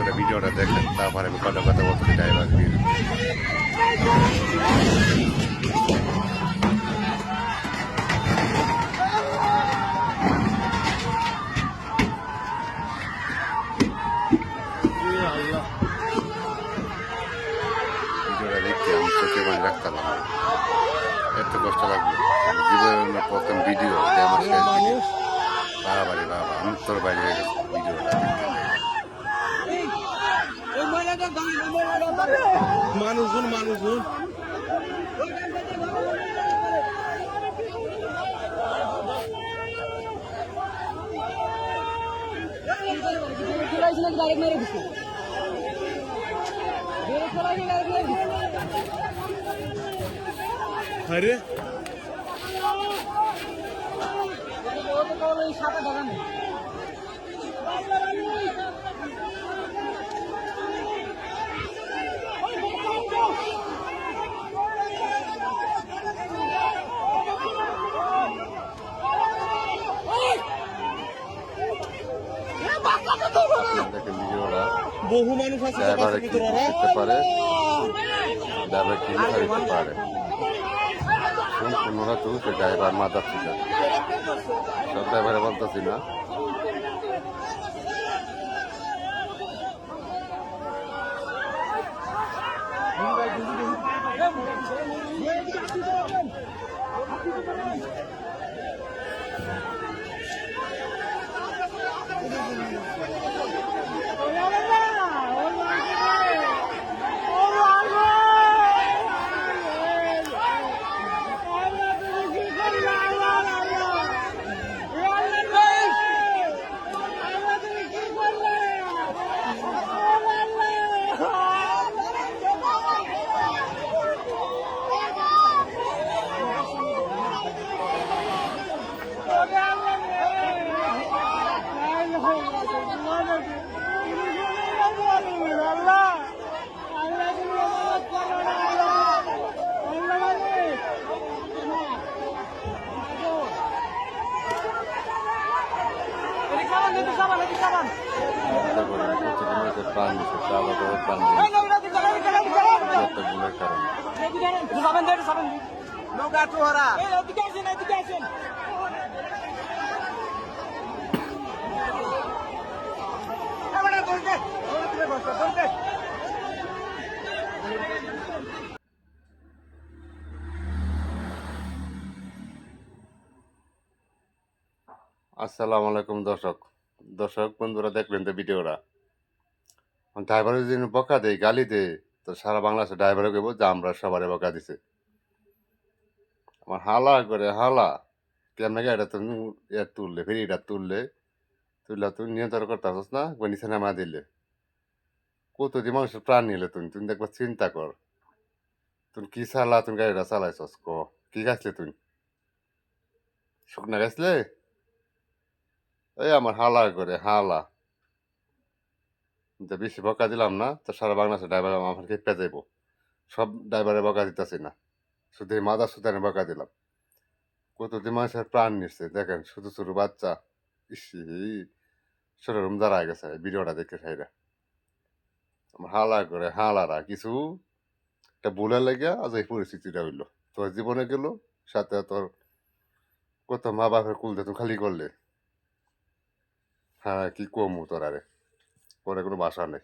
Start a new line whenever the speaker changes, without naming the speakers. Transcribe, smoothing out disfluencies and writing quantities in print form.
করে ভিডিওটা দেখেন, তারপরে আমি কটা কথা বলছি ড্রাইভার ভিডিওটা দেখতে আমি চোখে মানে রাখতাম না, এত কষ্ট লাগলো। জীবনের প্রথম ভিডিও, এটা আমার শেষ ভিডিও। বাবা রে বাবা, অন্তর বাইরে হয়ে গেছে ভিডিওটা দেখতে।
মানুষজন মানুষজন আরে
দেখেন ভিডিওটা,
বহু মানুষ আছে
ড্রাইভারে কি করতে পারে, ড্রাইভার কি লেখা দিতে পারে, সম্পূর্ণরা তো সে ড্রাইভার মাথা ছিল। সব ড্রাইভারে বলতেছি না। প্রাণ দিচ্ছে, প্রাণ গুলোর কারণে। আসসালামু আলাইকুম দর্শক বন্ধুরা, দেখলেন তো ভিডিওটা। ড্রাইভারের যদি বকা দেয়, গালি দেয়, তো সারা বাংলাদেশে ড্রাইভারে কেবল যে আমরা সবারে বকা দিছে। আমার হালা করে হালা কেমন এটা তুমি তুললে, ফের এটা তুললে তুমি নিয়ন্ত্রণ করতে পারছ না, নিচে নামা দিলে কতদিন মানুষের প্রাণ নিলে তুমি একবার চিন্তা কর। তুমি কি চালা, তুমি গাড়িটা চালাইছস ক, কি গাছলে তুমি শুকনা গাছলে? এই আমার হালা করে হালা, বেশি বকা দিলাম না তো সারা বাংলাদেশের ড্রাইভার আমার খেপে যাইব। সব ড্রাইভারে বকা দিতেছি না, শুধু এই মাদার সুতানে বকা দিলাম। কতদিন মানুষের প্রাণ নিচ্ছে দেখেন, শুধু ছোট বাচ্চা। ইসি শরীরম দাঁড়ায় গেছে ভিডিওটা দেখে সাইরা। আমার হালা করে হালারা কিছু একটা ভুলে লেগে আজ এই পরিস্থিতিটা হইলো। তোর জীবনে গেল, সাথে তোর কত মা বাপের কুল দিয়ে তুমি খালি করলে। হ্যাঁ, কি কমু তোর, আরে পরে কোনো বাসা নেই।